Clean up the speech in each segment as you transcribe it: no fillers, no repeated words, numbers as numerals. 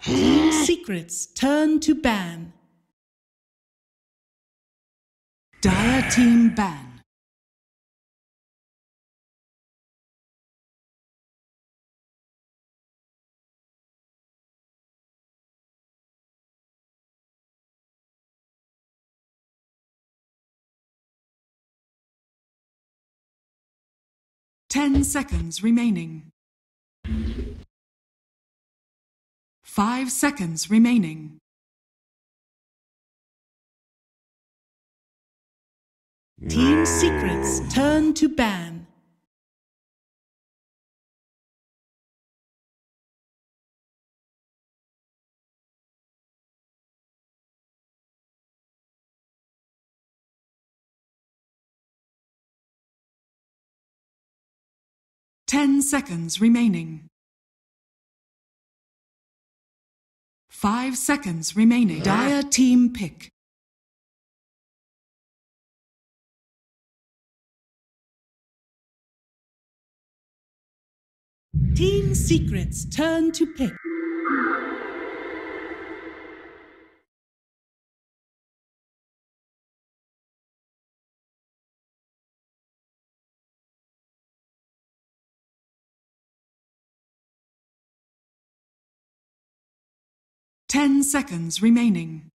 Team Secrets turn to ban. Dire Team ban. Ten seconds remaining. 5 seconds remaining. Team Secrets turn to ban. Ten seconds remaining. 5 seconds remaining. Dire Team pick. Team Secrets turn to pick. Ten seconds remaining.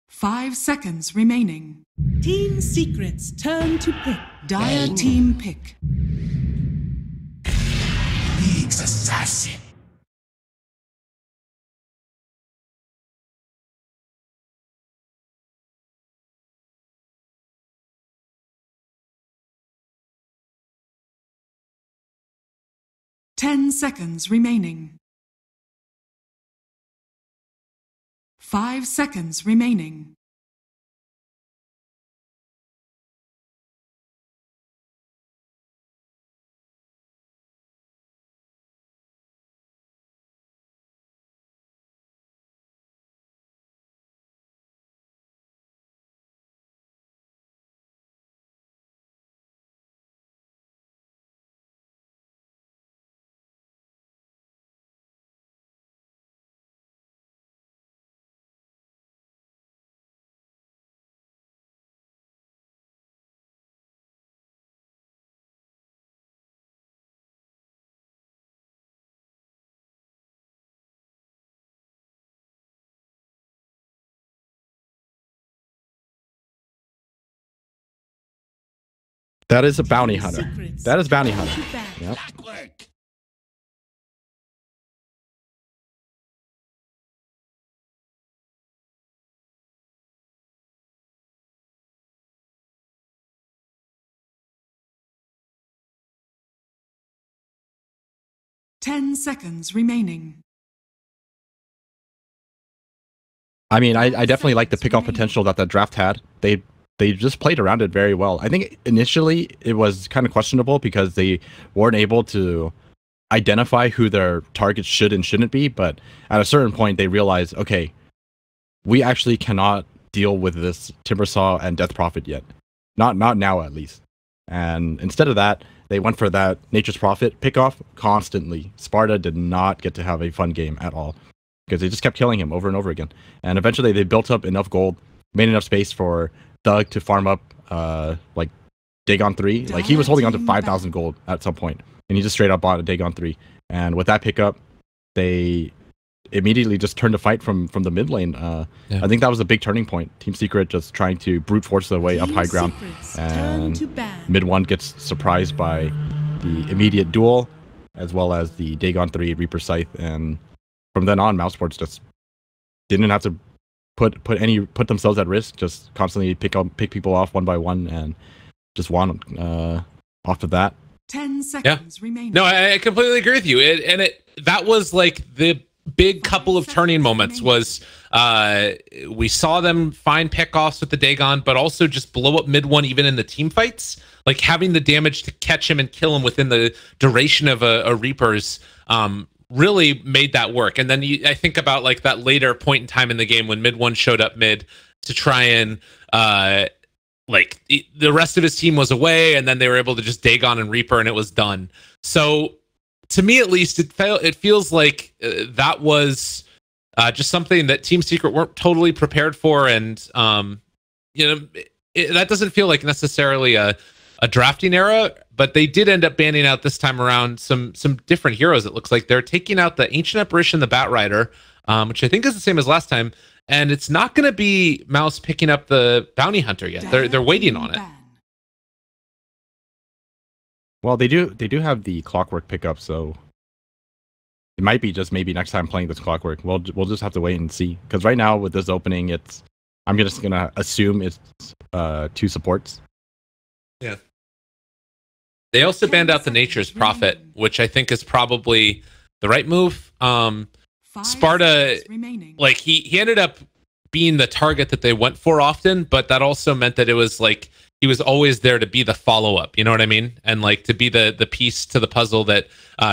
5 seconds remaining. Team Secrets turn to pick. Dire Team pick. League's assassin. Ten seconds remaining. 5 seconds remaining. That is a bounty hunter. That is bounty hunter. Yep. 10 seconds remaining. I mean, I definitely like the pickoff potential that the draft had. They just played around it very well. I think initially it was kind of questionable because they weren't able to identify who their targets should and shouldn't be, but at a certain point they realized, okay, we actually cannot deal with this Timbersaw and Death Prophet yet. Not now at least. And instead of that, they went for that Nature's Prophet pickoff constantly. Sparta did not get to have a fun game at all because they just kept killing him over and over again. And eventually they built up enough gold, made enough space for Thug to farm up like Dagon 3. Like he was holding on to 5,000 gold at some point, and he just straight up bought a Dagon 3. And with that pickup, they immediately just turned to fight from the mid lane. I think that was a big turning point. Team Secret just trying to brute force their way up high ground, and mid 1 gets surprised by the immediate duel as well as the Dagon 3 Reaper Scythe, and from then on Mousesports just didn't have to put themselves at risk, just constantly pick people off one by one and just won off of that. 10 seconds remaining. No, I completely agree with you. That was like the big couple of turning moments was we saw them find pickoffs with the Dagon, but also just blow up mid 1 even in the team fights. Like having the damage to catch him and kill him within the duration of a Reaper's really made that work. And then I think about like that later point in time in the game when mid 1 showed up mid to try and like the rest of his team was away, and then they were able to just Dagon and Reaper and it was done. So to me at least, it feels like that was just something that Team Secret weren't totally prepared for, and that doesn't feel like necessarily a drafting error, but they did end up banning out this time around some different heroes. It looks like they're taking out the Ancient Apparition, the Bat Rider, which I think is the same as last time, and it's not going to be Mouse picking up the Bounty Hunter yet. They're waiting on it. Well, they do have the Clockwork pickup, so it might be just maybe next time playing this Clockwork. We'll just have to wait and see. Because right now with this opening, I'm just gonna assume it's 2 supports. Yeah. They also banned out the Nature's Prophet, which I think is probably the right move. Sparta, like he ended up being the target that they went for often, but that also meant that it was like he was always there to be the follow-up, you know what I mean? And like to be the piece to the puzzle that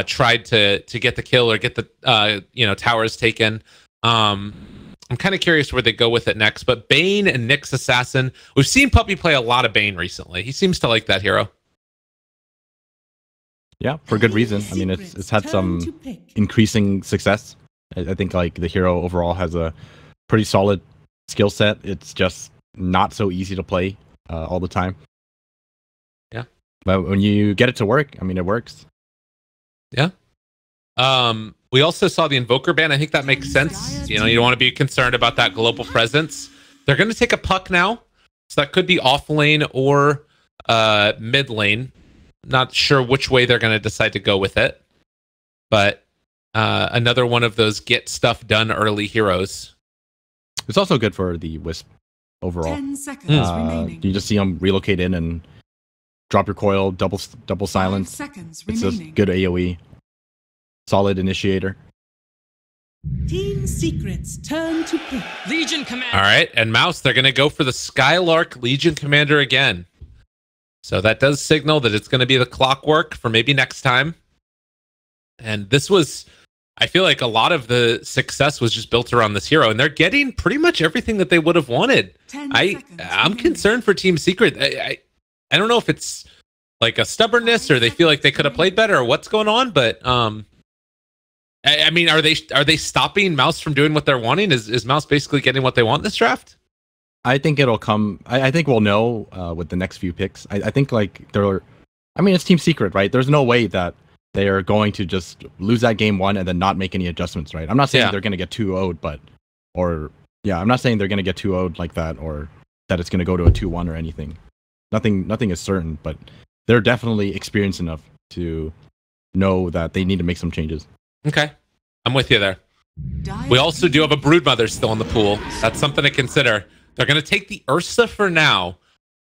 tried to get the kill or get the towers taken. I'm kind of curious where they go with it next, but Bane and Nyx Assassin, we've seen Puppy play a lot of Bane recently. He seems to like that hero. Yeah, for good reason. I mean, it's had some increasing success. I think like the hero overall has a pretty solid skill set. It's just not so easy to play all the time. Yeah. But when you get it to work, I mean, it works. Yeah. We also saw the Invoker ban. I think that makes sense. You don't want to be concerned about that global presence. They're going to take a puck now. So that could be off lane or mid lane. Not sure which way they're going to decide to go with it. But another one of those get stuff done early heroes. It's also good for the Wisp overall. 10 seconds remaining. You just see them relocate in and drop your coil, double silence. 5 seconds it's remaining. just good AoE. Solid initiator. Team Secret's turn to pick. Legion Commander. All right, and Mouse, they're going to go for the Skylark Legion Commander again. So that does signal that it's going to be the Clockwork for maybe next time. And this was, I feel like a lot of the success was just built around this hero, and they're getting pretty much everything that they would have wanted. I'm concerned for Team Secret. I don't know if it's like a stubbornness or they feel like they could have played better or what's going on, but I mean, are they stopping Mouse from doing what they're wanting? Is Mouse basically getting what they want this draft? I think it'll come. I think we'll know with the next few picks. I think like it's Team Secret, right? There's no way that they are going to just lose that game 1 and then not make any adjustments, right? I'm not saying they're going to get 2-0'd, I'm not saying they're going to get 2-0'd like that, or that it's going to go to a 2-1 or anything. Nothing is certain, but they're definitely experienced enough to know that they need to make some changes. Okay, I'm with you there. We also do have a Broodmother still in the pool. That's something to consider. They're going to take the Ursa for now.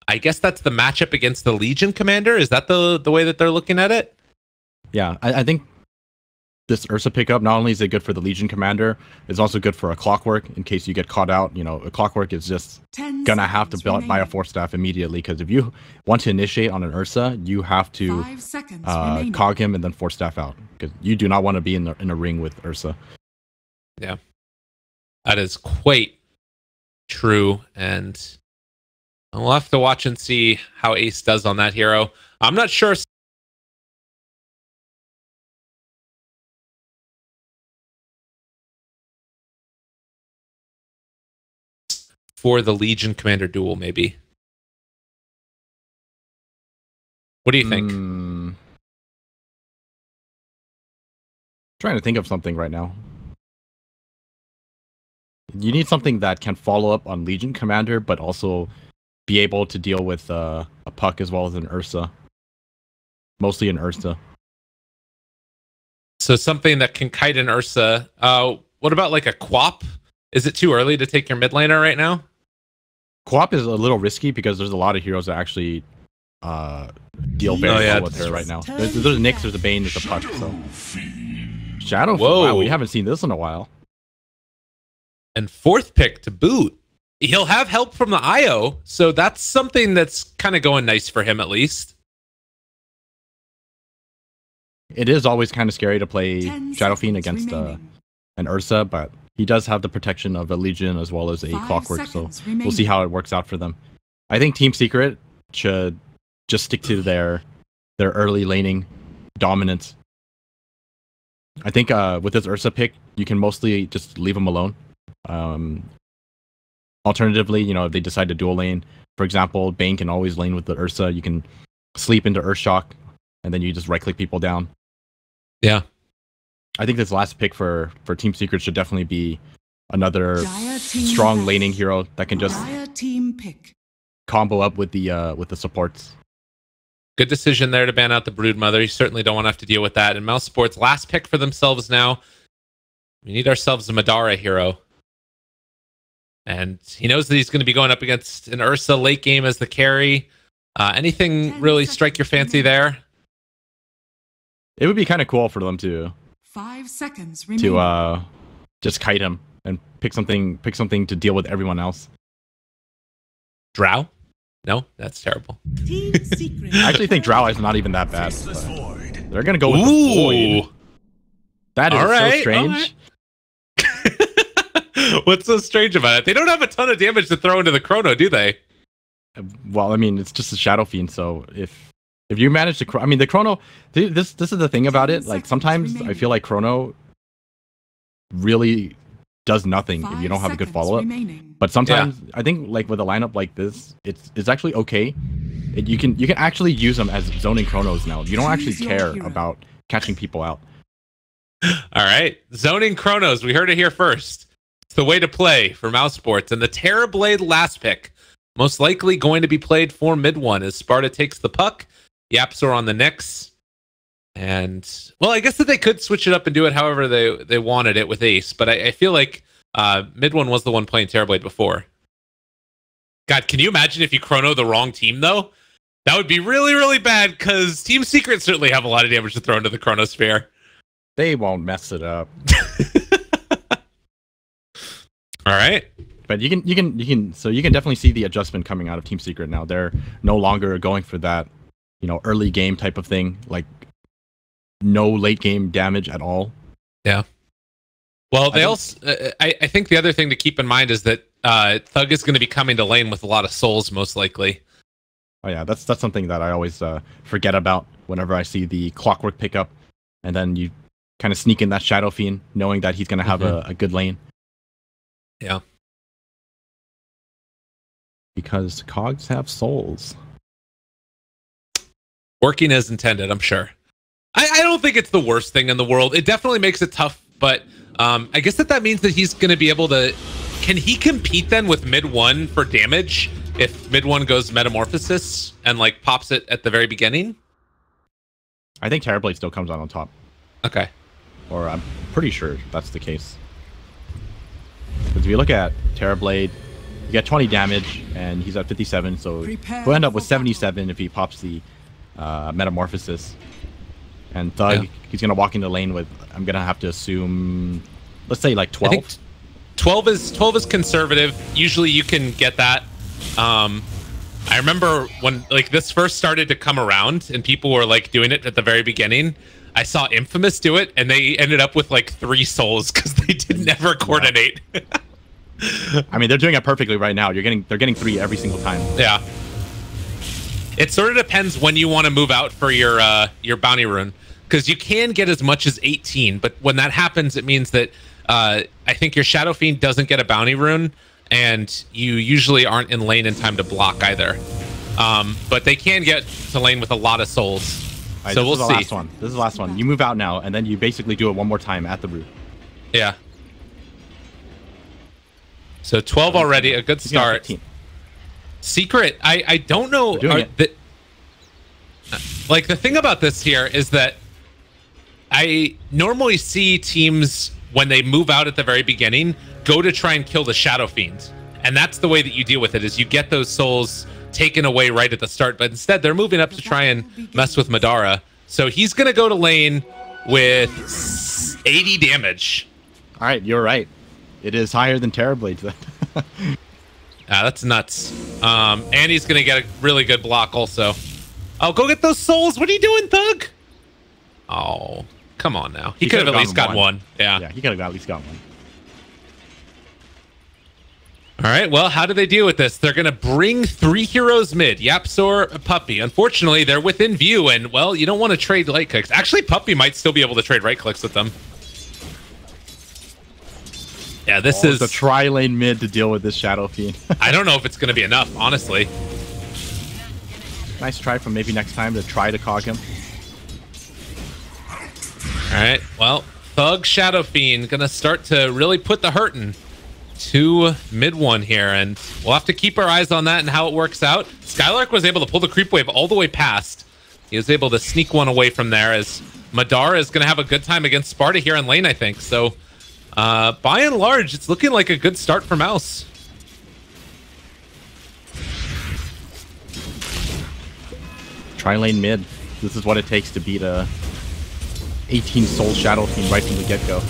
I guess that's the matchup against the Legion Commander. Is that the way that they're looking at it? Yeah, I think this Ursa pickup, not only is it good for the Legion Commander, it's also good for a Clockwork in case you get caught out. A Clockwork is just gonna have to buy a Force Staff immediately, because if you want to initiate on an Ursa, you have to cog him and then Force Staff out, because you do not want to be in a ring with Ursa. Yeah, that is quite true, and we'll have to watch and see how Ace does on that hero. I'm not sure. For the Legion Commander duel, maybe. What do you think? Trying to think of something right now. You need something that can follow up on Legion Commander, but also be able to deal with a puck as well as an Ursa. Mostly an Ursa. So something that can kite an Ursa. What about like a Quap? Is it too early to take your mid laner right now? Quap is a little risky because there's a lot of heroes that actually deal very well with her right now. There's a Nyx, there's a Bane, there's a puck. So Shadow. Wow, we haven't seen this in a while. And 4th pick to boot. He'll have help from the IO, so that's something that's kind of going nice for him at least. It is always kind of scary to play Shadow Fiend against an Ursa, but he does have the protection of a Legion as well as a Clockwork, so we'll see how it works out for them. I think Team Secret should just stick to their early laning dominance I think with this Ursa pick, you can mostly just leave them alone. Alternatively, you know, if they decide to dual lane, for example, Bane can always lane with the Ursa. You can sleep into Earthshock, and then you just right-click people down. Yeah. I think this last pick for Team Secret should definitely be another strong laning hero that can just combo up with the supports. Good decision there to ban out the Broodmother. You certainly don't want to have to deal with that. And Mousesports' last pick for themselves now. We need ourselves a Madara hero. And he knows that he's going to be going up against an Ursa late game as the carry. Anything really strike your fancy there? It would be kind of cool for them to 5 seconds to just kite him and pick something to deal with everyone else. Drow? No, that's terrible. I actually think Drow is not even that bad. They're gonna go with the Void. That is so strange. What's so strange about it? They don't have a ton of damage to throw into the Chrono, do they? Well, I mean, it's just a Shadow Fiend, so if you manage to, I mean, the Chrono. This is the thing about it. Like sometimes I feel like Chrono really does nothing if you don't have a good follow up. But sometimes I think like with a lineup like this, it's actually okay. You can actually use them as zoning Chronos now. You don't actually care about catching people out. All right, zoning Chronos. We heard it here first. It's the way to play for Mousesports. And the Terrorblade last pick, most likely going to be played for mid one as Sparta takes the puck. Yapzor on the Nyx. And, well, I guess that they could switch it up and do it however they wanted it with Ace. But I feel like mid one was the one playing Terrorblade before. God, can you imagine if you chrono the wrong team, though? That would be really, really bad, because Team Secret certainly have a lot of damage to throw into the Chronosphere. They won't mess it up. All right. But you can definitely see the adjustment coming out of Team Secret now. They're no longer going for that, you know, early game type of thing, like no late game damage at all. Yeah. Well, I think the other thing to keep in mind is that Thug is going to be coming to lane with a lot of souls, most likely. Oh yeah, that's something that I always forget about whenever I see the Clockwork pickup, and then you kind of sneak in that Shadow Fiend, knowing that he's going to have a good lane. Yeah. Because cogs have souls. Working as intended, I'm sure. I don't think it's the worst thing in the world. It definitely makes it tough, but I guess that means that he's going to be able to... Can he compete then with mid one for damage if mid one goes Metamorphosis and like pops it at the very beginning? I think Terrorblade still comes out on top. Okay. Or I'm pretty sure that's the case. Because if you look at Terrorblade, you get 20 damage, and he's at 57, so he'll end up with 77 if he pops the Metamorphosis. And Thug, he's going to walk into lane with, I'm going to have to assume, let's say like 12. I think 12 is conservative. Usually you can get that. I remember when like this first started to come around and people were like doing it at the very beginning. I saw Infamous do it, and they ended up with like 3 souls because they didn't ever coordinate. I mean, they're doing it perfectly right now. They're getting 3 every single time. Yeah. It sort of depends when you want to move out for your bounty rune, because you can get as much as 18, but when that happens, it means that I think your Shadow Fiend doesn't get a bounty rune, and you usually aren't in lane in time to block either. But they can get to lane with a lot of souls. Right, so we'll see. This is the last one. You move out now, and then you basically do it one more time at the root. Yeah. So 12 already, a good start. Secret, I don't know. Like, the thing about this here is that I normally see teams, when they move out at the very beginning, go to try and kill the Shadow Fiend. And that's the way that you deal with it, is you get those souls taken away right at the start, but instead they're moving up to try and mess with Madara. So he's going to go to lane with 80 damage. All right, you're right. It is higher than Terrorblade's. That's nuts. And he's going to get a really good block also. Oh, go get those souls. What are you doing, Thug? Oh, come on now. He could have at least got one. Yeah, he could have at least got one. All right, well, how do they deal with this? They're going to bring 3 heroes mid, Yapzor, Puppey. Unfortunately, they're within view, and, well, you don't want to trade right clicks. Actually, Puppey might still be able to trade right clicks with them. Yeah, this is the tri-lane mid to deal with this Shadow Fiend. I don't know if it's going to be enough, honestly. Nice try from maybe next time to try to cog him. All right, well, Thug Shadow Fiend going to start to really put the hurtin' to mid one here, and we'll have to keep our eyes on that and how it works out. Skylark was able to pull the creep wave all the way past. He was able to sneak one away from there, as Madara is going to have a good time against Sparta here on lane, I think. So, by and large, it's looking like a good start for Mouse. Tri-lane mid. This is what it takes to beat a 18 soul Shadow Fiend right from the get-go.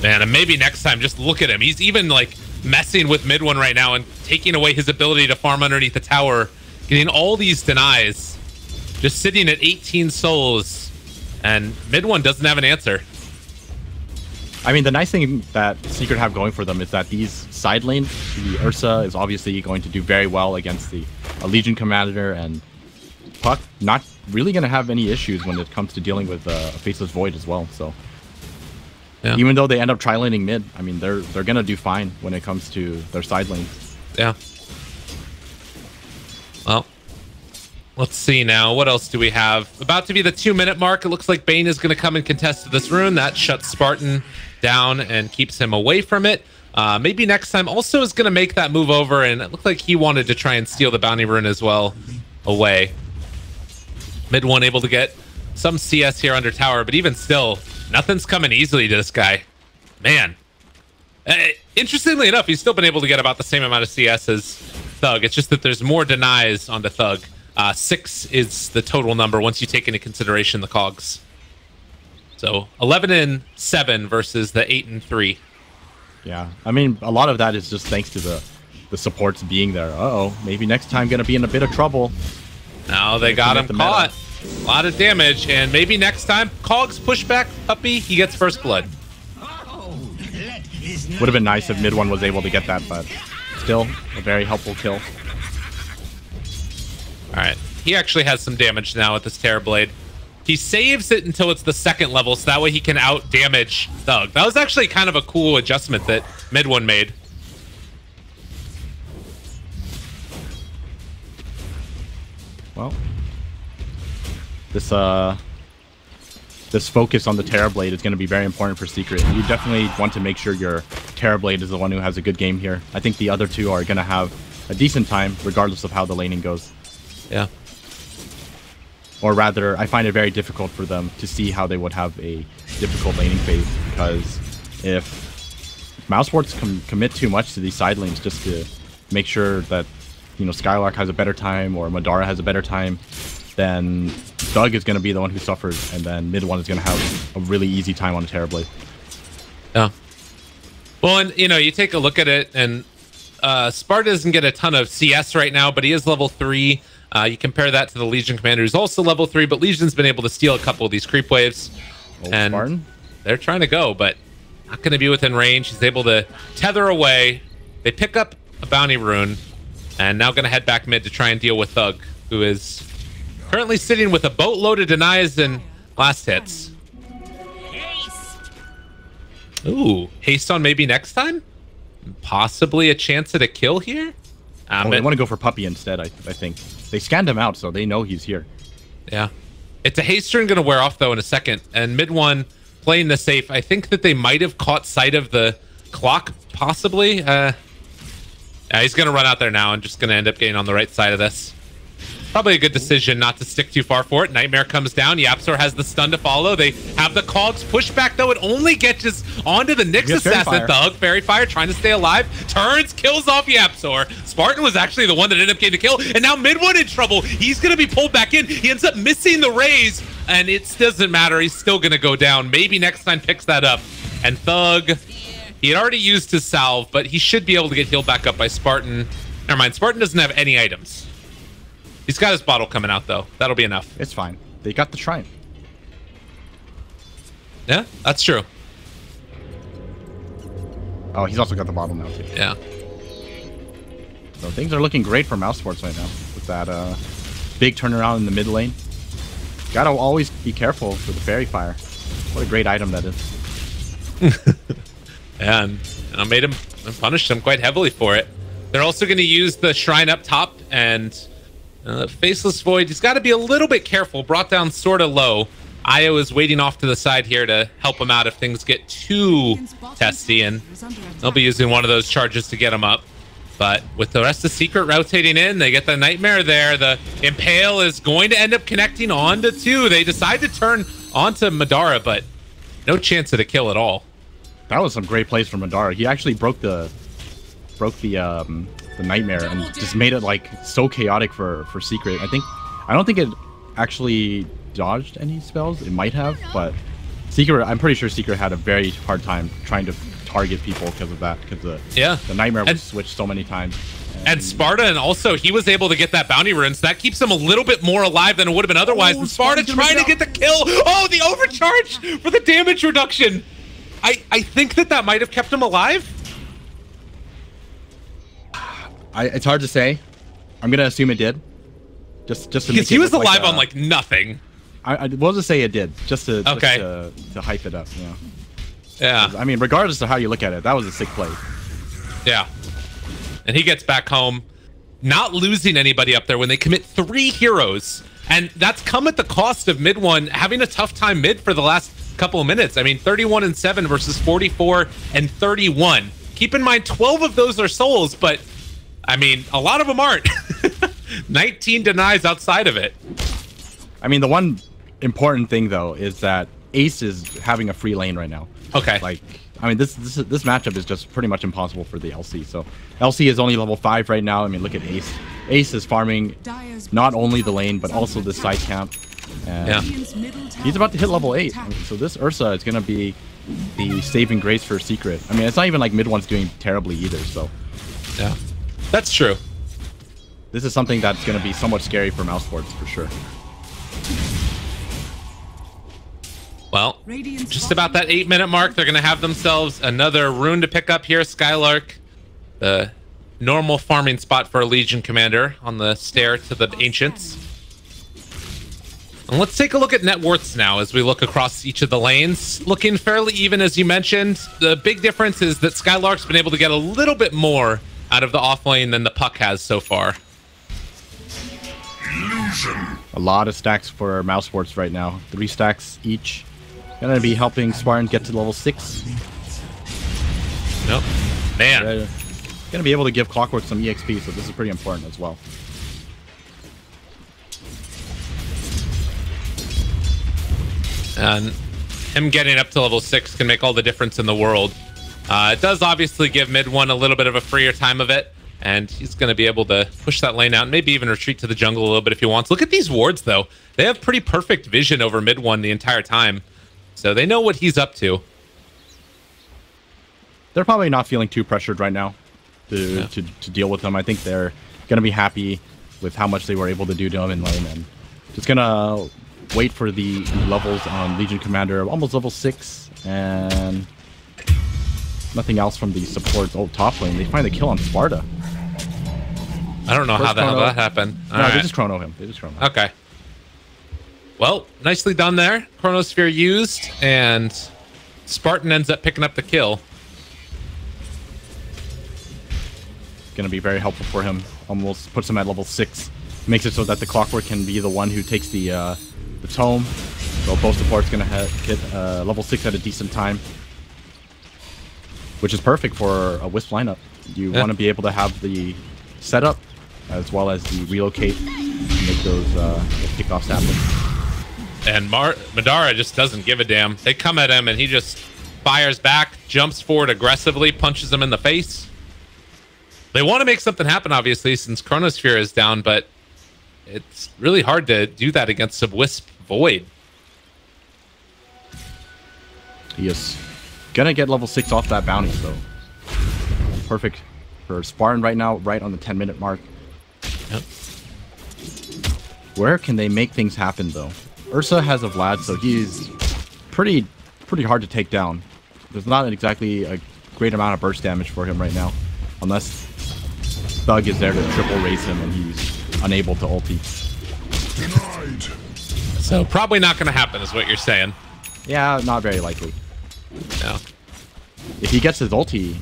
Man, and maybe next time, just look at him. He's even, like, messing with mid one right now and taking away his ability to farm underneath the tower, getting all these denies, just sitting at 18 souls, and mid one doesn't have an answer. I mean, the nice thing that Secret have going for them is that these side lanes, the Ursa is obviously going to do very well against the Legion Commander, and Puck not really going to have any issues when it comes to dealing with Faceless Void as well. So yeah. Even though they end up tri-laning mid, I mean, they're going to do fine when it comes to their side lanes. Yeah. Well, let's see now. What else do we have? About to be the 2-minute mark. It looks like Bane is going to come and contest this rune. That shuts Spartan down and keeps him away from it. Maybe next time also is going to make that move over, and it looked like he wanted to try and steal the bounty rune as well away. Mid one able to get some CS here under tower, but even still, nothing's coming easily to this guy. Man. Interestingly enough, he's still been able to get about the same amount of CS as Thug. It's just that there's more denies onto Thug. 6 is the total number once you take into consideration the cogs. So 11 and 7 versus the 8 and 3. Yeah, I mean, a lot of that is just thanks to the supports being there. Uh-oh, maybe next time gonna be in a bit of trouble. Now they got him caught. A lot of damage, and maybe next time, Cogs push back Puppy, he gets first blood. Would have been nice if mid one was able to get that, but still a very helpful kill. All right, he actually has some damage now with this Terrorblade. He saves it until it's the 2nd level, so that way he can out damage Thug. That was actually kind of a cool adjustment that mid one made. Well, this focus on the Terrorblade is going to be very important for Secret. You definitely want to make sure your Terrorblade is the one who has a good game here. I think the other two are going to have a decent time, regardless of how the laning goes. Yeah. Or rather, I find it very difficult for them to see how they would have a difficult laning phase, because if Mousesports commit too much to these side lanes just to make sure that, you know, Skylark has a better time or Madara has a better time, then Thug is going to be the one who suffers, and then mid one is going to have a really easy time on a Terrorblade. Yeah. Well, and, you know, you take a look at it, and Sparta doesn't get a ton of CS right now, but he is level 3. You compare that to the Legion Commander, who's also level 3, but Legion's been able to steal a couple of these creep waves. And Spartan? They're trying to go, but not going to be within range. He's able to tether away. They pick up a bounty rune, and now going to head back mid to try and deal with Thug, who is currently sitting with a boatload of denies and last hits. Ooh, haste on maybe next time? Possibly a chance at a kill here? They want to go for Puppy instead, I think. They scanned him out, so they know he's here. Yeah. It's a haste turn going to wear off, though, in a second. And mid one playing the safe. I think that they might have caught sight of the clock, possibly. Yeah, he's going to run out there now and just going to end up getting on the right side of this. Probably a good decision not to stick too far for it. Nightmare comes down. Yapsor has the stun to follow. They have the cogs push back, though. It only gets onto the Nyx assassin. Thug, Fairy Fire, trying to stay alive. Turns, kills off Yapsor. Spartan was actually the one that ended up getting the kill. And now mid one in trouble. He's going to be pulled back in. He ends up missing the raise. And it doesn't matter. He's still going to go down. Maybe next time picks that up. And Thug, he had already used his salve, but he should be able to get healed back up by Spartan. Never mind. Spartan doesn't have any items. He's got his bottle coming out, though. That'll be enough. It's fine. They got the shrine. Yeah, that's true. Oh, he's also got the bottle now, too. Yeah. So things are looking great for Mousesports right now with that big turnaround in the mid lane. Gotta always be careful for the Fairy Fire. What a great item that is. and made him and punished him quite heavily for it. They're also going to use the shrine up top, and Faceless Void, he's got to be a little bit careful. Brought down sort of low. Io is waiting off to the side here to help him out if things get too testy, and they'll be using one of those charges to get him up. But with the rest of Secret rotating in, they get the Nightmare there. The Impale is going to end up connecting onto 2. They decide to turn onto Madara, but no chance at a kill at all. That was some great plays from Madara. He actually broke the Nightmare and just made it like so chaotic for Secret. I don't think it actually dodged any spells. It might have, but Secret, I'm pretty sure Secret had a very hard time trying to target people because of that, because the Nightmare was switched so many times. And Sparta, and also he was able to get that bounty rune, so that keeps him a little bit more alive than it would have been otherwise. And Sparta trying to get the kill. Oh, the overcharge for the damage reduction. I think that might have kept him alive. It's hard to say. I'm gonna assume it did. Just to because he was alive on like nothing. I will just say it did, just to hype it up. You know? Yeah. I mean, regardless of how you look at it, that was a sick play. Yeah. And he gets back home, not losing anybody up there when they commit 3 heroes, and that's come at the cost of mid one having a tough time mid for the last couple of minutes. I mean, 31-7 versus 44-31. Keep in mind, 12 of those are souls, but I mean, a lot of them aren't. 19 denies outside of it. I mean, the one important thing though is that Ace is having a free lane right now. Okay. Like, I mean, this matchup is just pretty much impossible for the LC. So LC is only level 5 right now. I mean, look at Ace. Ace is farming not only the lane but also the side camp. And he's about to hit level 8. I mean, so this Ursa is gonna be the saving grace for Secret. I mean, it's not even like mid one's doing terribly either. So yeah, that's true. This is something that's gonna be somewhat scary for Mousesports for sure. Well, just about that 8-minute mark, they're going to have themselves another rune to pick up here. Skylark, the normal farming spot for a Legion commander on the stair to the Ancients. And let's take a look at net worths now as we look across each of the lanes. Looking fairly even, as you mentioned. The big difference is that Skylark's been able to get a little bit more out of the off lane than the Puck has so far. Illusion. A lot of stacks for Mousesports right now. 3 stacks each. Gonna be helping Spartan get to level 6. Nope. Man. Gonna be able to give Clockwork some EXP, so this is pretty important as well. And him getting up to level 6 can make all the difference in the world. It does obviously give mid one a little bit of a freer time of it, and he's going to be able to push that lane out and maybe even retreat to the jungle a little bit if he wants. Look at these wards, though. They have pretty perfect vision over mid one the entire time. So they know what he's up to. They're probably not feeling too pressured right now to deal with them. I think they're going to be happy with how much they were able to do to him in lane. And just going to wait for the levels on Legion Commander. Almost level 6. And nothing else from the support top lane. They find the kill on Sparta. I don't know how the hell that happened. They just chrono him. Okay. Well, nicely done there. Chronosphere used, and Spartan ends up picking up the kill. Going to be very helpful for him. Almost puts him at level 6. Makes it so that the Clockwork can be the one who takes the tome. So both supports going to hit level 6 at a decent time. Which is perfect for a Wisp lineup. You want to be able to have the setup as well as the relocate to make those kickoffs happen. And Madara just doesn't give a damn. They come at him and he just fires back, jumps forward aggressively, punches them in the face. They want to make something happen, obviously, since Chronosphere is down, but it's really hard to do that against a Wisp Void. He is gonna get level 6 off that bounty, though. Perfect for Spartan right now, right on the 10-minute mark. Yep. Where can they make things happen, though? Ursa has a Vlad, so he's pretty hard to take down. There's not exactly a great amount of burst damage for him right now, unless Thug is there to triple raise him and he's unable to ulti. Denied. So probably not going to happen, is what you're saying. Yeah, not very likely. No. if he gets his ulti,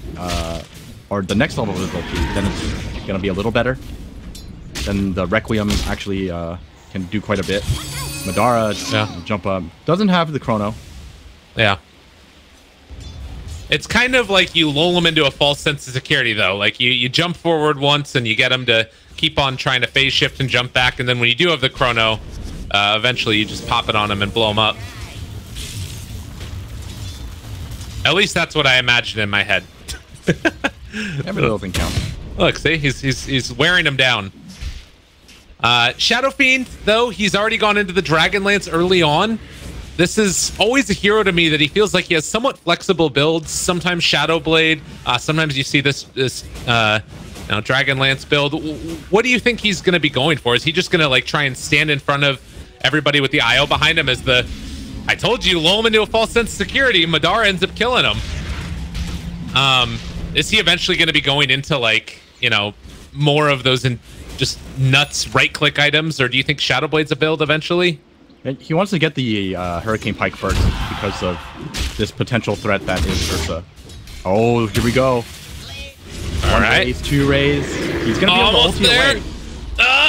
or the next level of his ulti, then it's gonna be a little better. Then the Requiem actually can do quite a bit. Madara, jump up, doesn't have the chrono. Yeah. It's kind of like you lull him into a false sense of security, though. Like you jump forward once and you get him to keep on trying to phase shift and jump back, and then when you do have the chrono, eventually you just pop it on him and blow him up. At least that's what I imagined in my head. Every little thing counts. Look, see, he's wearing him down. Shadow Fiend, though, he's already gone into the Dragonlance early on. This is always a hero to me that he feels like he has somewhat flexible builds. Sometimes Shadow Blade, sometimes you see this Dragonlance build. What do you think he's going to be going for? Is he just going to like try and stand in front of everybody with the IO behind him as the, I told you, lull him into a false sense of security? Madara ends up killing him. Is he eventually going to be going into like, you know, more of those just nuts right-click items, or do you think Shadow Blade's a build eventually? He wants to get the Hurricane Pike first because of this potential threat that is Ursa. Oh, here we go. One raise, two raise. He's gonna be almost there. Away.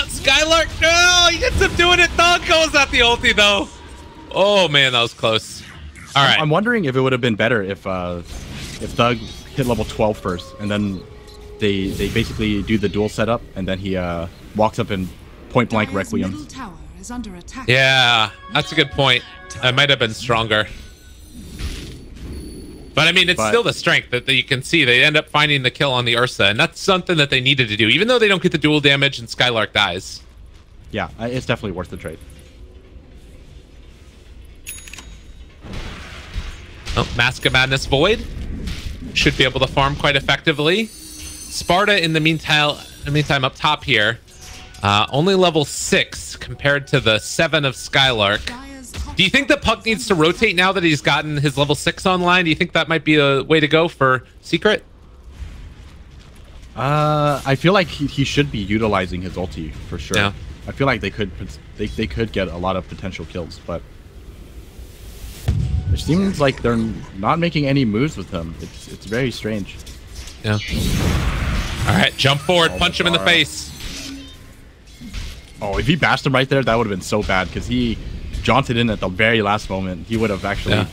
Skylark, no! He ends up doing it. Thug goes at the ulti though. Oh man, that was close. All right. I'm wondering if it would have been better if Thug hit level 12 first, and then they basically do the duel setup, and then he walks up and point blank Requiem. Under attack. Yeah, that's a good point. It might have been stronger. But I mean, it's still the strength that you can see. They end up finding the kill on the Ursa, and that's something that they needed to do, even though they don't get the dual damage and Skylark dies. Yeah, it's definitely worth the trade. Oh, Mask of Madness Void should be able to farm quite effectively. Sparta, in the meantime, up top here. Only level 6 compared to the 7 of Skylark. Do you think that Puck needs to rotate now that he's gotten his level 6 online? Do you think that might be a way to go for Secret? I feel like he should be utilizing his ulti for sure. Yeah. I feel like they could get a lot of potential kills, but it seems like they're not making any moves with him. It's very strange. Yeah. All right, jump forward, punch him in the face. Oh, if he bashed him right there, that would have been so bad because he jaunted in at the very last moment. He would have actually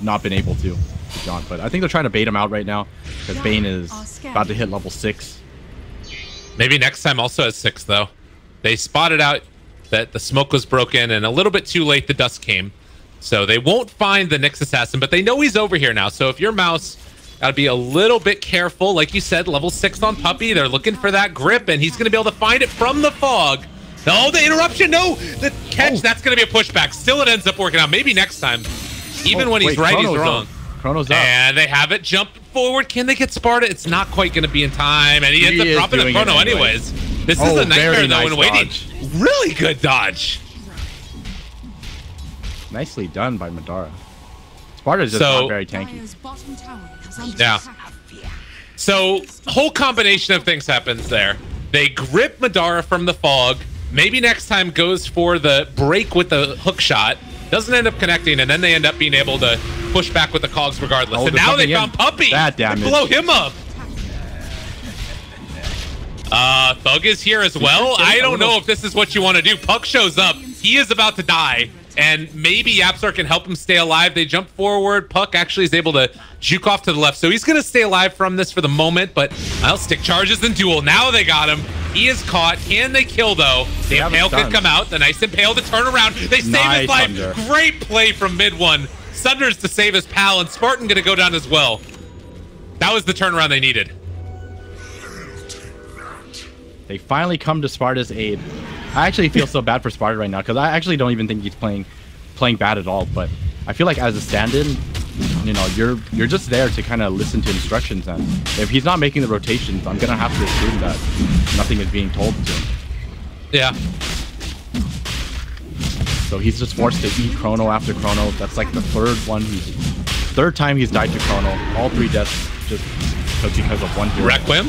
not been able to jaunt. But I think they're trying to bait him out right now because Bane is about to hit level 6. Maybe next time also has 6 though. They spotted out that the smoke was broken, and a little bit too late the dust came. So they won't find the Nyx Assassin, but they know he's over here now. So if you're Mouse, gotta be a little bit careful. Like you said, level 6 on Puppy. They're looking for that grip, and he's gonna be able to find it from the fog. No, the interruption, no! The catch, that's going to be a pushback. Still, it ends up working out. Maybe next time. Even when he's right, he's wrong. Chrono's up. And they have it jump forward. Can they get Sparta? It's not quite going to be in time. And he ends up dropping the chrono anyways. This is a nightmare, though, in waiting. Really good dodge. Nicely done by Madara. Sparta's just not very tanky. Yeah. So, whole combination of things happens there. They grip Madara from the fog. Maybe next time goes for the break with the hook shot. Doesn't end up connecting, and then they end up being able to push back with the cogs regardless. And now they found Puppy. Bad damage. Blow him up. Thug is here as well. I don't know if this is what you want to do. Puck shows up. He is about to die. And maybe Yapsar can help him stay alive. They jump forward. Puck actually is able to juke off to the left. So he's going to stay alive from this for the moment. But I'll stick charges and duel. Now they got him. He is caught. Can they kill, though? The Impale could come out. The nice Impale to turn around. They save his life. Thunder. Great play from mid one. Sunders to save his pal. And Spartan going to go down as well. That was the turnaround they needed. They finally come to Sparta's aid. I actually feel so bad for Sparta right now because I actually don't even think he's playing bad at all. But I feel like as a stand-in, you know, you're just there to kind of listen to instructions, and if he's not making the rotations, I'm gonna have to assume that nothing is being told to him. Yeah. So he's just forced to eat chrono after chrono. That's like the third time he's died to chrono. All 3 deaths just because of one hero. Requiem?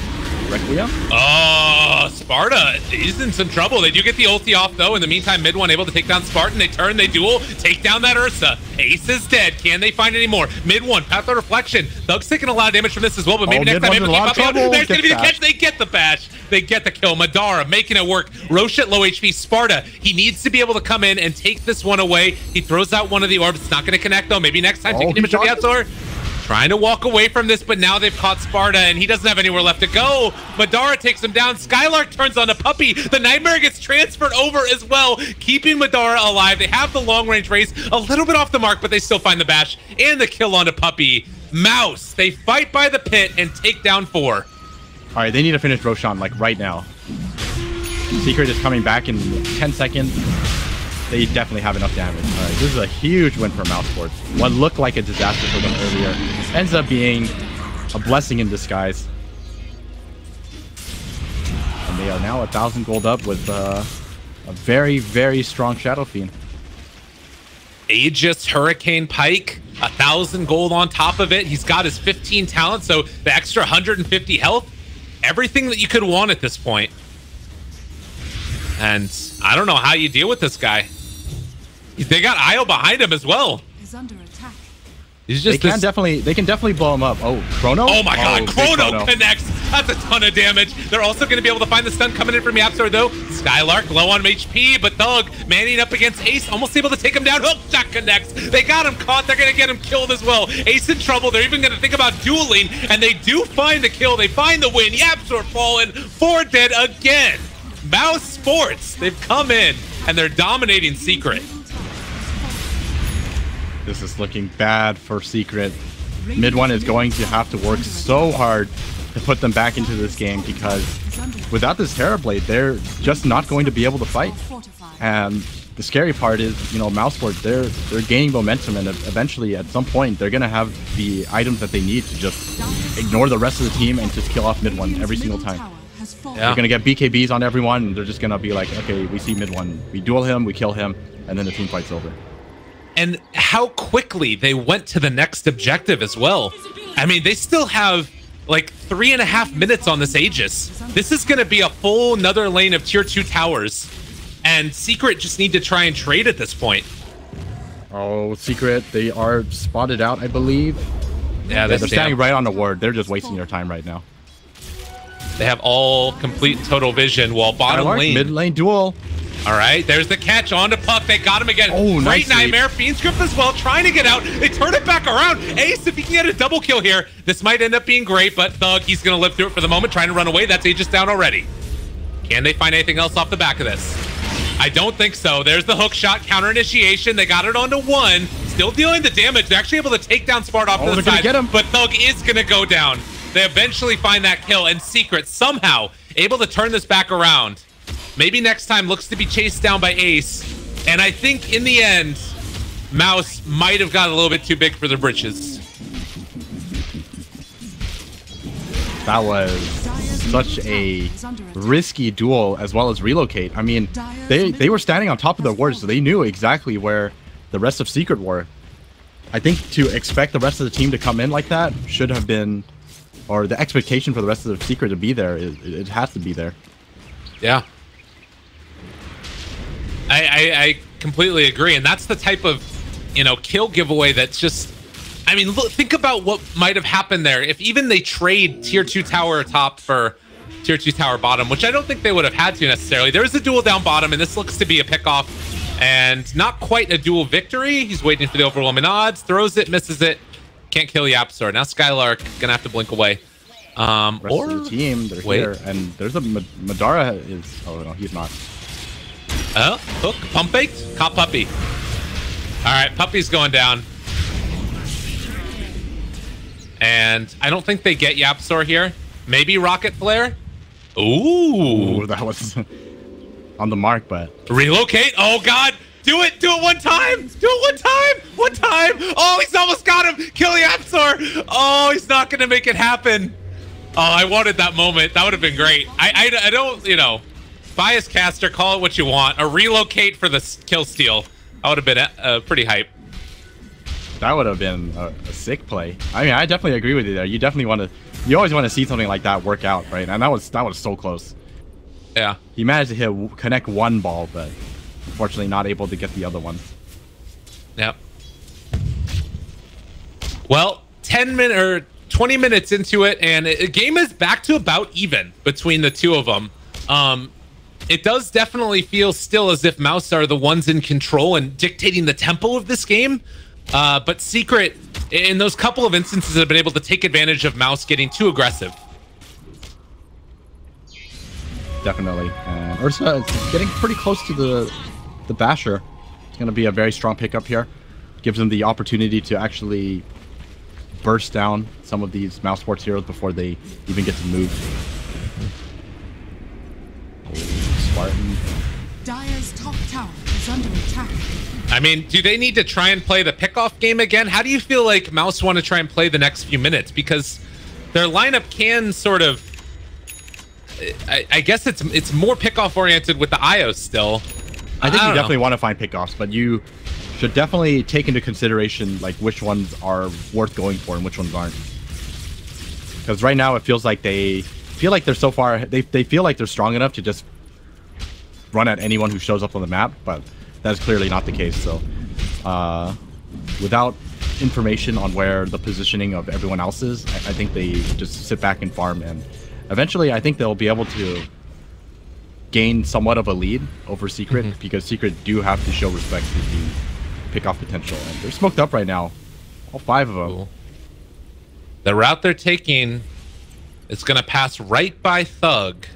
Requiem? Oh, Sparta is in some trouble. They do get the ulti off, though. In the meantime, mid one able to take down Spartan. They turn, they duel, take down that Ursa. Ace is dead. Can they find any more? Mid one, Path of Reflection. Thug's taking a lot of damage from this as well, but maybe next time able to keep up. There's going to be the catch. They get the bash. They get the kill. Madara making it work. Roche at low HP. Sparta, he needs to be able to come in and take this one away. He throws out one of the orbs. It's not going to connect, though. Maybe next time taking damage from the Azor. Trying to walk away from this, but now they've caught Sparta, and he doesn't have anywhere left to go. Madara takes him down. Skylark turns on the Puppy. The Nightmare gets transferred over as well, keeping Madara alive. They have the long-range race, a little bit off the mark, but they still find the bash and the kill on the Puppy. Mouse, they fight by the pit and take down 4. All right, they need to finish Roshan, like, right now. Secret is coming back in 10 seconds. They definitely have enough damage. All right, this is a huge win for Mousesports. What looked like a disaster for them earlier ends up being a blessing in disguise. And they are now 1,000 gold up with a very, very strong Shadow Fiend. Aegis, Hurricane Pike, 1,000 gold on top of it. He's got his 15 talent, so the extra 150 health. Everything that you could want at this point. And I don't know how you deal with this guy. They got Io behind him as well. Is under attack. He's just they can definitely blow him up. Oh, Chrono? Oh my god, Chrono connects. That's a ton of damage. They're also going to be able to find the stun coming in from Yapsor though. Skylark low on HP, but Thug manning up against Ace, almost able to take him down. Hook shot connects. They got him caught. They're going to get him killed as well. Ace in trouble. They're even going to think about dueling, and they do find the kill. They find the win. Yapsor fallen. 4 dead again. Mousesports, they've come in, and they're dominating Secret. This is looking bad for Secret. Mid one is going to have to work so hard to put them back into this game because without this Terrorblade, they're just not going to be able to fight. And the scary part is, you know, Mousesports, they're gaining momentum, and eventually at some point they're going to have the items that they need to just ignore the rest of the team and just kill off mid one every single time. Yeah. They're going to get BKBs on everyone, and they're just going to be like, okay, we see mid one, we duel him, we kill him, and then the team fight's over. And how quickly they went to the next objective as well. I mean, they still have like 3.5 minutes on this Aegis. This is going to be a full another lane of tier 2 towers. And Secret just need to try and trade at this point. Oh, Secret, they are spotted out, I believe. Yeah, they're standing right on the ward. They're just wasting their time right now. They have all complete and total vision while bottom lane. Mid lane duel. All right, there's the catch on to Puck. They got him again. Oh, Great nice Nightmare. Fiend's Grip as well, trying to get out. They turn it back around. Ace, if he can get a double kill here, this might end up being great, but Thug, he's going to live through it for the moment, trying to run away. That's Aegis down already. Can they find anything else off the back of this? I don't think so. There's the hook shot, counter initiation. They got it onto 1. Still dealing the damage. They're actually able to take down Sparta off to the side, get him. but Thug is going to go down. They eventually find that kill, and Secret somehow able to turn this back around. Maybe next time looks to be chased down by Ace. And I think in the end, Mouse might have got a little bit too big for their britches. That was such a risky duel as well as relocate. I mean, they were standing on top of their wards, so they knew exactly where the rest of Secret were. I think to expect the rest of the team to come in like that should have been, or the expectation for the rest of the Secret to be there, it has to be there. Yeah. I completely agree, and that's the type of, you know, kill giveaway that's just, I mean, look, think about what might have happened there if even they trade tier 2 tower top for tier 2 tower bottom, which I don't think they would have had to necessarily. There's a duel down bottom, and this looks to be a pickoff, and not quite a duel victory. He's waiting for the overwhelming odds, throws it, misses it, can't kill Yapsor. Now Skylark gonna have to blink away. Rest of the team, they're here, and there's a Madara is, oh no, he's not. Oh, hook, pump baked, caught Puppy. All right, Puppy's going down. And I don't think they get Yapsor here. Maybe Rocket Flare. Ooh, that was on the mark, but relocate. Oh God, do it one time. Do it one time. Oh, he's almost got him. Kill Yapsor. Oh, he's not gonna make it happen. Oh, I wanted that moment. That would have been great. I don't, you know, bias caster, call it what you want. A relocate for the kill steal. That would have been pretty hype. that would have been a sick play. I mean, I definitely agree with you there. You definitely want to, you always want to see something like that work out, right? And that was so close. Yeah. He managed to connect one ball, but unfortunately not able to get the other one. Yep. Well, 20 minutes into it, and the game is back to about even between the two of them. It does definitely feel still as if Mouse are the ones in control and dictating the tempo of this game. But Secret, in those couple of instances, have been able to take advantage of Mouse getting too aggressive. Definitely. And Ursa is getting pretty close to the Basher. It's going to be a very strong pickup here. Gives him the opportunity to actually burst down some of these Mousesports heroes before they even get to move. Spartan. Dire's top tower is under attack. I mean, do they need to try and play the pickoff game again? How do you feel like Mouse want to try and play the next few minutes? Because their lineup can sort of, I guess it's more pickoff oriented with the IO still. I think you definitely want to find pickoffs, but you should definitely take into consideration like which ones are worth going for and which ones aren't. Because right now it feels like they feel like they're so far, they feel like they're strong enough to just run at anyone who shows up on the map, but that is clearly not the case. So without information on where the positioning of everyone else is, I think they just sit back and farm, and eventually I think they'll be able to gain somewhat of a lead over Secret, because Secret do have to show respect to the pick-off potential, and they're smoked up right now, all 5 of them. Cool. The route they're taking is going to pass right by Thug.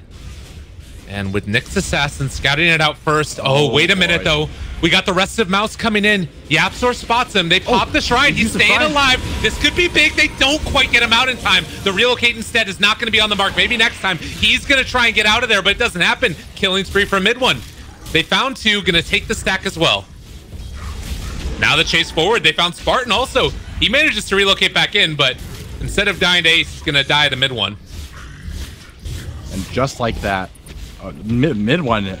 And with Nyx Assassin scouting it out first. Oh, wait a minute, though. We got the rest of Mouse coming in. Yapzor spots him. They pop the Shrine. He's staying alive. This could be big. They don't quite get him out in time. The Relocate instead is not going to be on the mark. Maybe next time. He's going to try and get out of there, but it doesn't happen. Killing spree for mid one. They found 2. Going to take the stack as well. Now the chase forward. They found Spartan also. He manages to relocate back in, but instead of dying to Ace, he's going to die to mid one. And just like that, mid one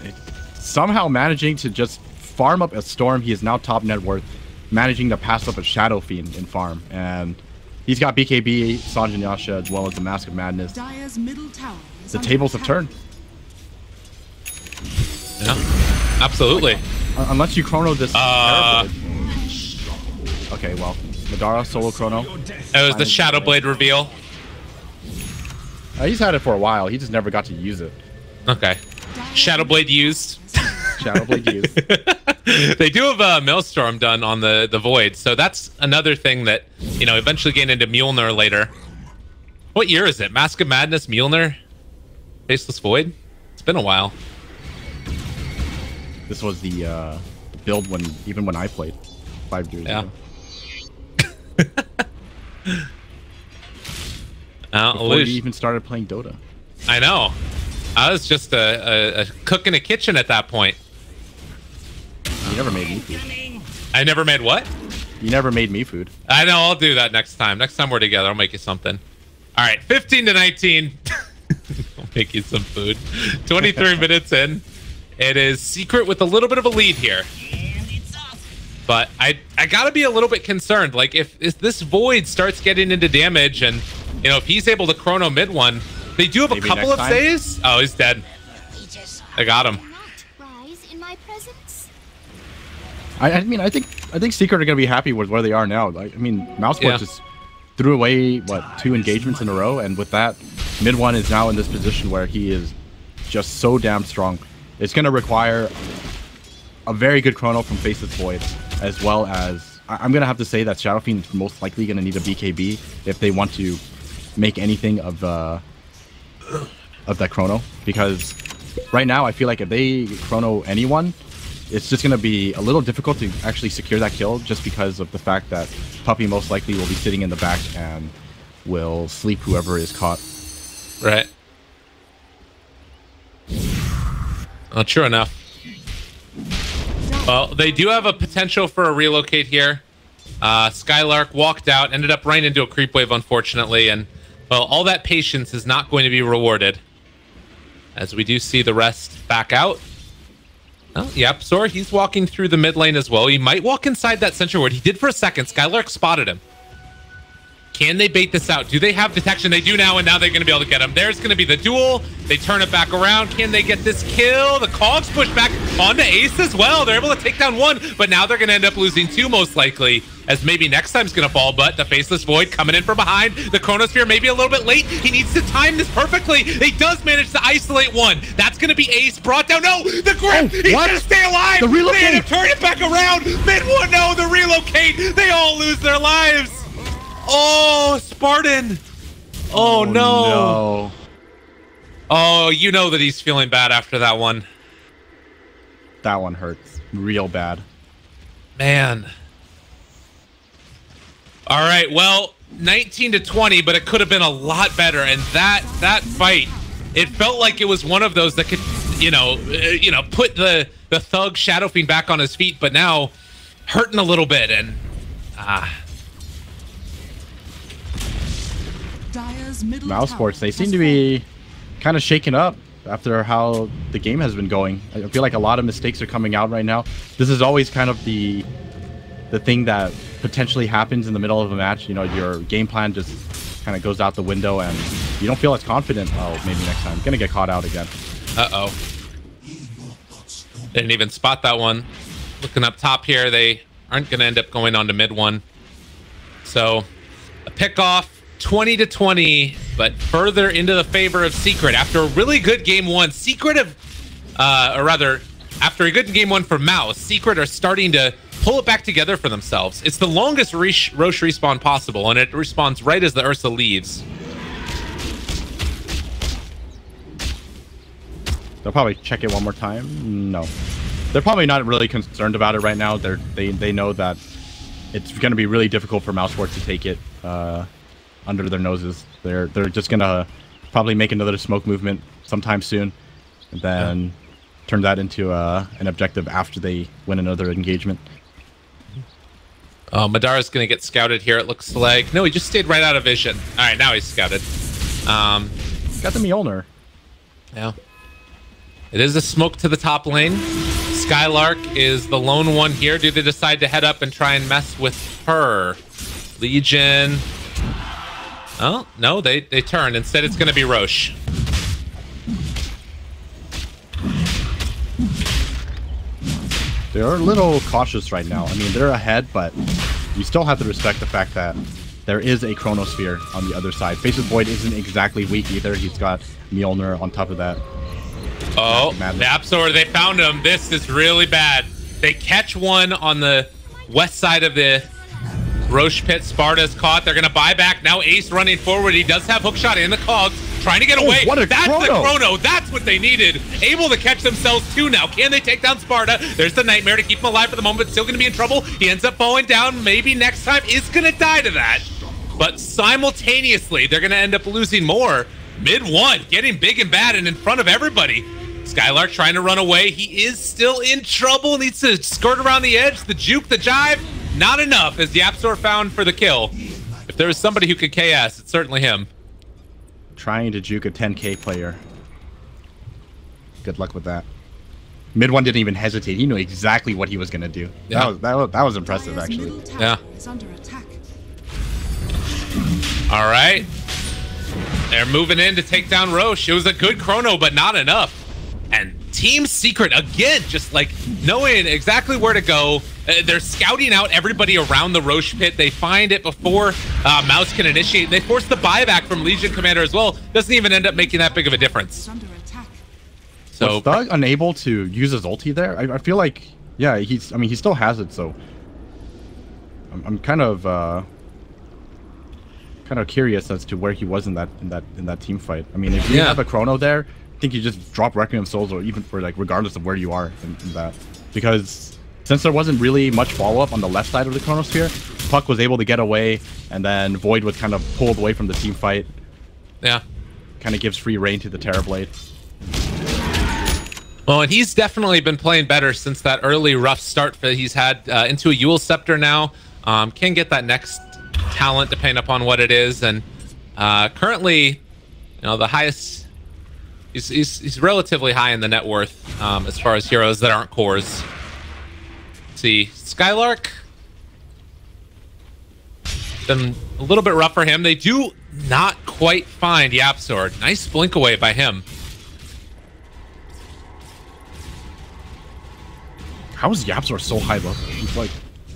somehow managing to just farm up a Storm. He is now top net worth, managing to pass up a Shadow Fiend in farm, and he's got BKB, Sanjin Yasha, as well as the Mask of Madness. Dire's middle tower is The under tables have attack. turned. Yeah, absolutely. Unless you chrono this Terrorblade. Okay, well, Madara solo chrono. It was the Shadow Blade reveal. He's had it for a while. He just never got to use it. Okay. Shadow Blade used. Shadow Blade used. They do have a Maelstrom done on the Void, so that's another thing that, you know, eventually get into Mjolnir later. What year is it? Mask of Madness, Mjolnir, Faceless Void? It's been a while. This was the build even when I played 5 years ago. Before we even started playing Dota. I know. I was just a cook in a kitchen at that point. You never made me food. I never made what? You never made me food. I know. I'll do that next time. Next time we're together, I'll make you something. All right, 15 to 19. I'll make you some food. 23 minutes in. It is Secret with a little bit of a lead here. But I gotta be a little bit concerned. Like if this Void starts getting into damage, and you know if he's able to chrono mid one, they do have a couple of saves. Oh, he's dead. I got him. I mean, I think Secret are gonna be happy with where they are now. Like, I mean, Mousesports just threw away what 2 engagements in a row, and with that, mid one is now in this position where he is just so damn strong. It's gonna require a very good chrono from Faceless Void, as well as I'm gonna have to say that Shadow Fiend is most likely gonna need a BKB if they want to make anything of that chrono, because right now I feel like if they chrono anyone, it's just gonna be a little difficult to actually secure that kill, just because of the fact that Puppy most likely will be sitting in the back and will sleep whoever is caught. Right. Well, true enough. Well, they do have a potential for a relocate here. Skylark walked out, ended up right into a creep wave, unfortunately, and well, all that patience is not going to be rewarded, as we do see the rest back out. Oh, yep, Sor, he's walking through the mid lane as well. He might walk inside that sentry ward. He did for a second. Skylark spotted him. Can they bait this out? Do they have detection? They do now, and now they're going to be able to get him. There's going to be the duel. They turn it back around. Can they get this kill? The Cogs push back onto Ace as well. They're able to take down one, but now they're going to end up losing two most likely, as maybe next time's going to fall, but the Faceless Void coming in from behind. The Chronosphere maybe a little bit late. He needs to time this perfectly. He does manage to isolate one. That's going to be Ace brought down. No, the grip. He's going to stay alive. The relocate. They end up turning it back around. Mid one, no, the relocate. They all lose their lives. Oh, Spartan. Oh, no. Oh, you know that he's feeling bad after that one. That one hurts real bad. Man. All right, well, 19-20, but it could have been a lot better. And that fight, it felt like it was one of those that could, put the thug Shadow Fiend back on his feet, but now hurting a little bit. And Mousesports, they seem to be kind of shaken up after how the game has been going. I feel like a lot of mistakes are coming out right now. This is always kind of the thing that potentially happens in the middle of a match. You know, your game plan just kind of goes out the window and you don't feel as confident. Oh, maybe next time. Gonna get caught out again. Uh-oh. Didn't even spot that one. Looking up top here, they aren't gonna end up going on to mid one. So a pick off. 20-20, but further into the favor of Secret after a really good game one. Secret after a good game one for Mouse, Secret are starting to pull it back together for themselves. It's the longest Roche respawn possible, and it respawns right as the Ursa leaves. They'll probably check it one more time. No, they're probably not really concerned about it right now. They know that it's going to be really difficult for Mousesports to take it under their noses. They're just gonna probably make another smoke movement sometime soon, and then turn that into an objective after they win another engagement. Madara's gonna get scouted here. It looks like no, he just stayed right out of vision. All right, now he's scouted. Got the Mjolnir. Yeah, it is a smoke to the top lane. Skylark is the lone one here. Do they decide to head up and try and mess with her? Legion. Oh, no, they turned. Instead, it's going to be Roche. They're a little cautious right now. I mean, they're ahead, but you still have to respect the fact that there is a Chronosphere on the other side. Faceless Void isn't exactly weak either. He's got Mjolnir on top of that. Oh, Napsor, they found him. This is really bad. They catch one on the west side of the Roche pit. Sparta's caught. They're gonna buy back. Now Ace running forward. He does have hookshot in the cogs, trying to get away. That's the chrono. That's what they needed. Able to catch themselves too now. Can they take down Sparta? There's the Nightmare to keep him alive for the moment. Still gonna be in trouble. He ends up falling down. Maybe next time is gonna die to that. But simultaneously, they're gonna end up losing more. Mid one, getting big and bad and in front of everybody. Skylark trying to run away. He is still in trouble. Needs to skirt around the edge. The juke, the jive. Not enough, as Yapsor found for the kill. If there was somebody who could KS, it's certainly him. Trying to juke a 10k player. Good luck with that. Mid one didn't even hesitate. He knew exactly what he was going to do. Yeah. That was impressive, actually. Yeah. All right. They're moving in to take down Roche. It was a good chrono, but not enough. And Team Secret, again, just like knowing exactly where to go. They're scouting out everybody around the Roche pit. They find it before Mouse can initiate. They force the buyback from Legion Commander as well. Doesn't even end up making that big of a difference. So was Thug unable to use his ulti there? I feel like, yeah, he still has it. So I'm kind of curious as to where he was in that team fight. I mean, if you have a chrono there, I think you just drop Requiem Souls, or even for like regardless of where you are in that, because since there wasn't really much follow-up on the left side of the Chronosphere, Puck was able to get away, and then Void was kind of pulled away from the team fight. Yeah. Kind of gives free reign to the Terrorblade. Well, and he's definitely been playing better since that early rough start that he's had into a Eul Scepter now. Can get that next talent depending upon what it is, and currently, the highest He's relatively high in the net worth as far as heroes that aren't cores. Let's see, Skylark. Been a little bit rough for him. They do not quite find Yapzor. Nice blink away by him. How is Yapzor so high level? He's like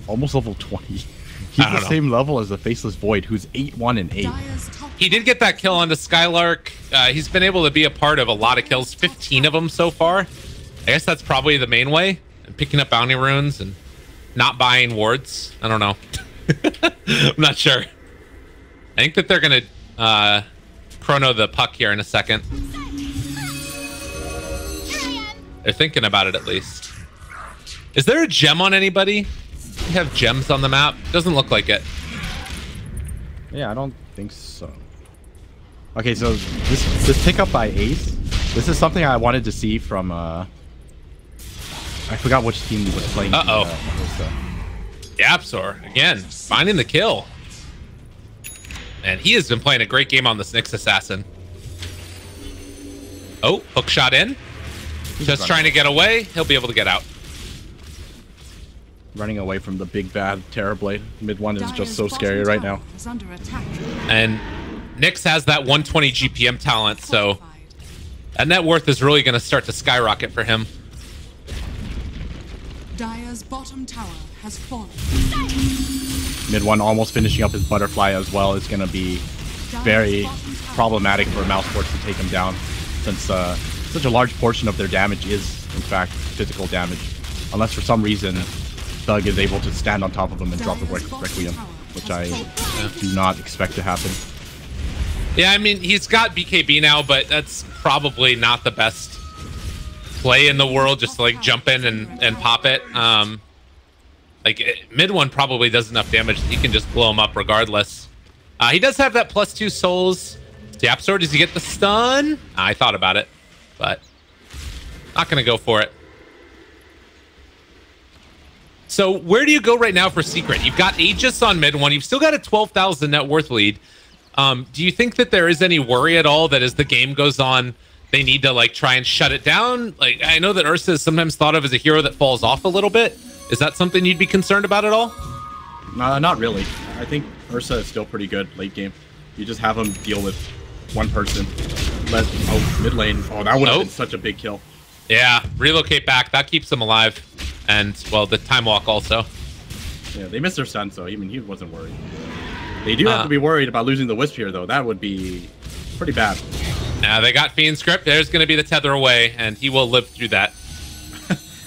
almost level 20. He's the same level as the Faceless Void, who's 8-1 and 8. He did get that kill onto Skylark. He's been able to be a part of a lot of kills, 15 of them so far. I guess that's probably the main way. And picking up bounty runes and not buying wards. I don't know. I'm not sure. I think that they're going to chrono the puck here in a second. They're thinking about it at least. Is there a gem on anybody? We have gems on the map. Doesn't look like it. Yeah, I don't think so. Okay, so this pickup by Ace, this is something I wanted to see from I forgot which team was playing. Yapzor again finding the kill, and he has been playing a great game on this Nyx assassin. Oh, hook shot in. Just trying to get away. He'll be able to get out. Running away from the big bad Terrorblade. Mid one is just so scary right now. And Nyx has that 120 GPM talent, so that net worth is really going to start to skyrocket for him. Dire's bottom tower has fallen. Mid one almost finishing up his butterfly as well is going to be very problematic for Mousesports to take him down, since such a large portion of their damage is in fact physical damage, unless for some reason Thug is able to stand on top of him and drop the Requiem, which I do not expect to happen. Yeah, I mean, he's got BKB now, but that's probably not the best play in the world, just to like jump in and pop it. Mid one probably does enough damage that he can just blow him up regardless. He does have that +2 souls. Yapzor, does he get the stun? I thought about it, but not going to go for it. So where do you go right now for Secret? You've got Aegis on mid one. You've still got a 12,000 net worth lead. Do you think that there is any worry at all that as the game goes on, they need to like try and shut it down? Like, I know that Ursa is sometimes thought of as a hero that falls off a little bit. Is that something you'd be concerned about at all? Not really. I think Ursa is still pretty good late game. You just have him deal with one person. Mid lane. Oh, that would have been such a big kill. Yeah, relocate back. That keeps them alive. And, well, the time walk also. Yeah, they missed their stun, so even he wasn't worried. They do have to be worried about losing the Wisp here, though. That would be pretty bad. Now they got Fiend script. There's going to be the tether away, and he will live through that.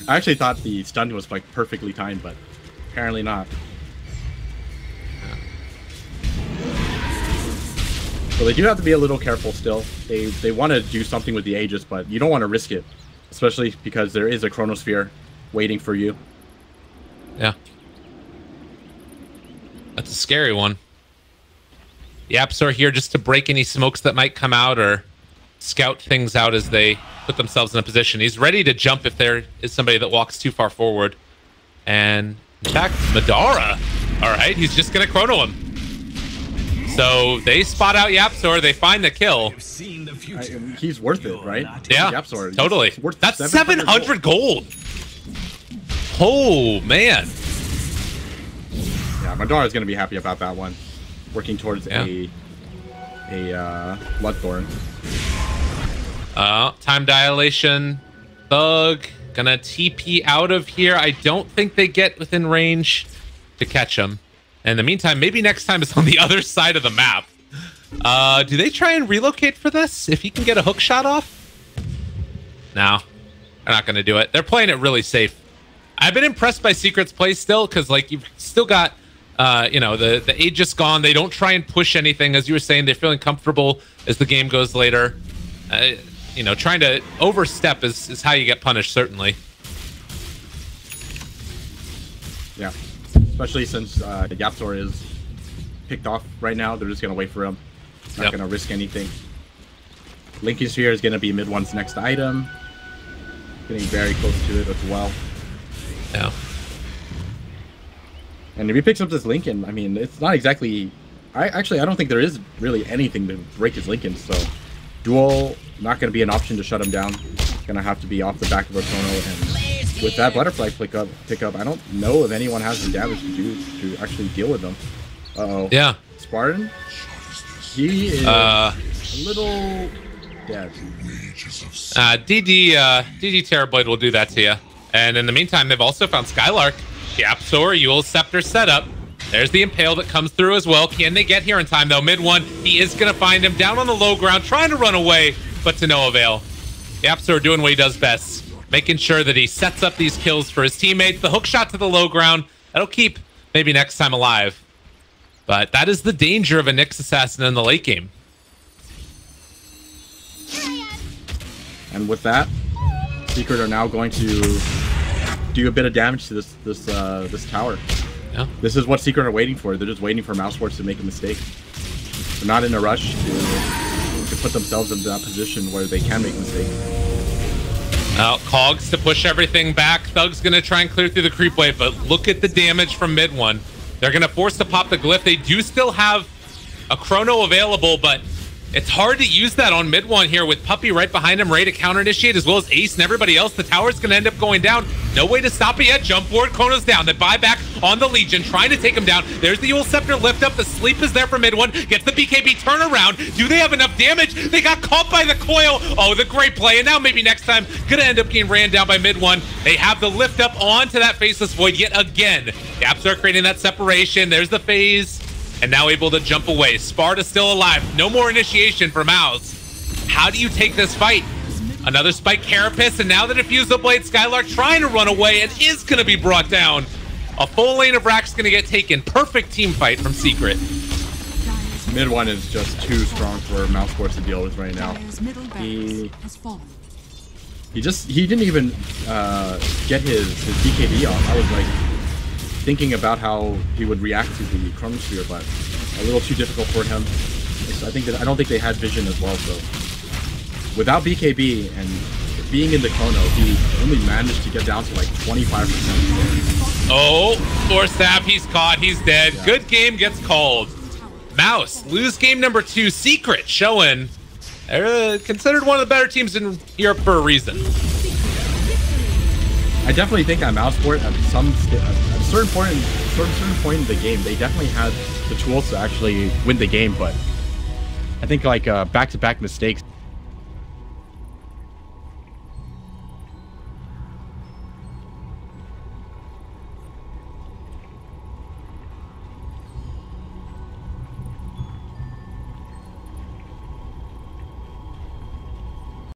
I actually thought the stun was like perfectly timed, but apparently not. So they do have to be a little careful still. They want to do something with the Aegis, but you don't want to risk it, especially because there is a Chronosphere waiting for you. Yeah. That's a scary one. The Yapzor here just to break any smokes that might come out or scout things out as they put themselves in a position. He's ready to jump if there is somebody that walks too far forward. And in fact, Madara. All right, he's just going to chrono him. So they spot out Yapzor. They find the kill. He's worth it, right? Yeah, Yapzor, totally. That's 700 gold. Oh, man. Yeah, Madara's going to be happy about that one. Working towards a Bloodthorn. Time dilation. Thug gonna TP out of here. I don't think they get within range to catch him. In the meantime, maybe next time it's on the other side of the map. Do they try and relocate for this? If he can get a hook shot off? No, they're not gonna do it. They're playing it really safe. I've been impressed by Secret's play still, because like you've still got you know, the Aegis gone. They don't try and push anything. As you were saying, they're feeling comfortable as the game goes later. You know, trying to overstep is how you get punished, certainly. Yeah, especially since Yapzor is picked off right now. They're just going to wait for him. Not going to risk anything. Linking Sphere is going to be mid one's next item. Getting very close to it as well. Yeah. And if he picks up this Lincoln, I mean, it's not exactly... I don't think there is really anything to break his Lincoln, so... Duel, not going to be an option to shut him down. Going to have to be off the back of a chrono, and with that butterfly pick up, I don't know if anyone has the damage to do to actually deal with them. Uh-oh. Yeah. Spartan, he is a little dead. DD Terrorblade will do that to you. And in the meantime, they've also found Skylark. Gapsaur, Eul Scepter setup. There's the Impale that comes through as well. Can they get here in time, though? Mid one, he is going to find him down on the low ground, trying to run away, but to no avail. Gapsaur doing what he does best, making sure that he sets up these kills for his teammates. The hook shot to the low ground, that'll keep maybe next time alive. But that is the danger of a Nyx Assassin in the late game. And with that, Secret are now going to do a bit of damage to this tower. Yeah. This is what Secret are waiting for. They're just waiting for Mousesports to make a mistake. They're not in a rush to put themselves in that position where they can make a mistake. Now, Cogs to push everything back. Thug's going to try and clear through the creep wave, but look at the damage from mid one. They're going to force to pop the glyph. They do still have a chrono available, but it's hard to use that on mid one here with Puppy right behind him, ready to counter initiate, as well as Ace and everybody else. The tower's going to end up going down. No way to stop it yet. Jump board, chrono's down. They buy back on the Legion, trying to take him down. There's the Eul Scepter lift up. The sleep is there for mid one. Gets the BKB turnaround. Do they have enough damage? They got caught by the coil. Oh, the great play. And now maybe next time, going to end up getting ran down by mid one. They have the lift up onto that Faceless Void yet again. Gaps are creating that separation. There's the phase. And now able to jump away. Sparta still alive. No more initiation for Mouz. How do you take this fight? Another spike Carapace, and now the Diffusal Blade. Skylark trying to run away and is going to be brought down. A full lane of Rack's going to get taken. Perfect team fight from Secret. Mid one is just too strong for Mousesports to deal with right now. He didn't even get his BKB off. I was like thinking about how he would react to the Chronosphere, but a little too difficult for him. I don't think they had vision as well. So without BKB and being in the Chrono, he only managed to get down to like 25%. Oh, Force Stab, he's caught, he's dead. Yeah. Good game gets called. Mouz lose game number 2. Secret showing they're considered one of the better teams in Europe for a reason. I definitely think that Mousesport at a certain point in the game, they definitely had the tools to actually win the game, but I think like back-to-back mistakes